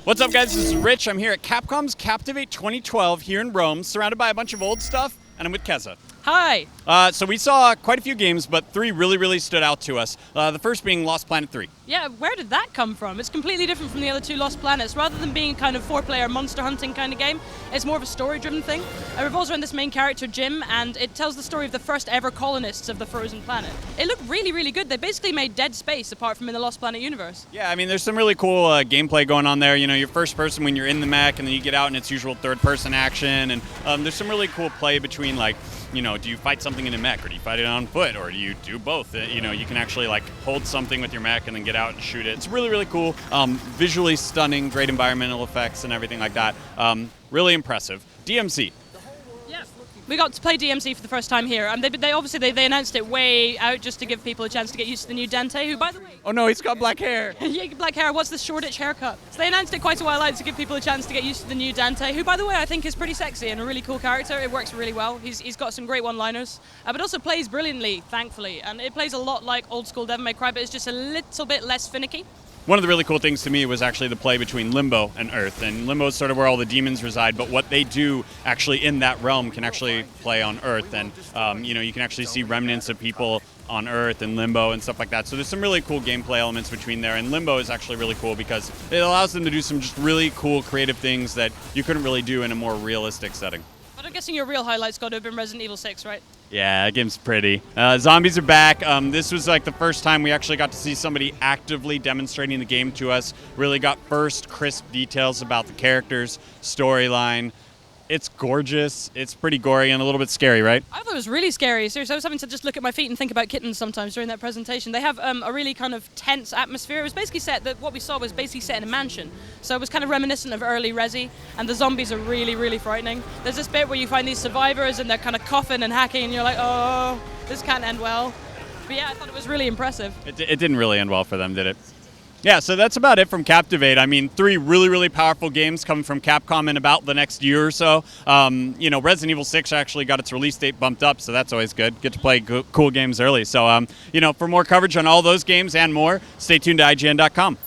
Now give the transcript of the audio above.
What's up, guys? This is Rich. I'm here at Capcom's Captivate 2012 here in Rome, surrounded by a bunch of old stuff, and I'm with Keza. Hi. So we saw quite a few games, but three really stood out to us. The first being Lost Planet 3. Yeah, where did that come from? It's completely different from the other two Lost Planets. Rather than being kind of four-player monster hunting kind of game, it's more of a story-driven thing. It revolves around this main character, Jim, and it tells the story of the first ever colonists of the frozen planet. It looked really good. They basically made Dead Space apart from in the Lost Planet universe. Yeah, I mean, there's some really cool gameplay going on there. You know, you're first person when you're in the mech, and then you get out and it's usual third-person action, and there's some really cool play between, like, you know, do you fight something in a mech, or do you fight it on foot, or do you do both? You know, you can actually like hold something with your mech and then get out and shoot it. It's really cool, visually stunning, great environmental effects and everything like that. Really impressive. DmC. We got to play DmC for the first time here, and they obviously announced it way out just to give people a chance to get used to the new Dante, who, by the way... Oh no, he's got black hair. Yeah, black hair. What's the Shoreditch haircut? So they announced it quite a while out to give people a chance to get used to the new Dante, who, by the way, I think is pretty sexy and a really cool character. It works really well. He's got some great one-liners, but also plays brilliantly, thankfully, and it plays a lot like old-school Devil May Cry, but it's just a little bit less finicky. One of the really cool things to me was actually the play between Limbo and Earth. And Limbo is sort of where all the demons reside, but what they do actually in that realm can actually play on Earth. And, you know, you can actually see remnants of people on Earth and Limbo and stuff like that. So there's some really cool gameplay elements between there. And Limbo is actually really cool because it allows them to do some just really cool creative things that you couldn't really do in a more realistic setting. But I'm guessing your real highlight's got to have been Resident Evil 6, right? Yeah, that game's pretty. Zombies are back. This was like the first time we actually got to see somebody actively demonstrating the game to us. Really got first crisp details about the characters, storyline. It's gorgeous. It's pretty gory and a little bit scary, right? I thought it was really scary. Seriously, I was having to just look at my feet and think about kittens sometimes during that presentation. They have a really kind of tense atmosphere. It was basically what we saw was basically set in a mansion. So it was kind of reminiscent of early Resi, and the zombies are really frightening. There's this bit where you find these survivors and they're kind of coughing and hacking, and you're like, oh, this can't end well. But yeah, I thought it was really impressive. It didn't really end well for them, did it? Yeah, so that's about it from Captivate. I mean, three really powerful games coming from Capcom in about the next year or so. You know, Resident Evil 6 actually got its release date bumped up, so that's always good. Get to play cool games early. So, you know, for more coverage on all those games and more, stay tuned to IGN.com.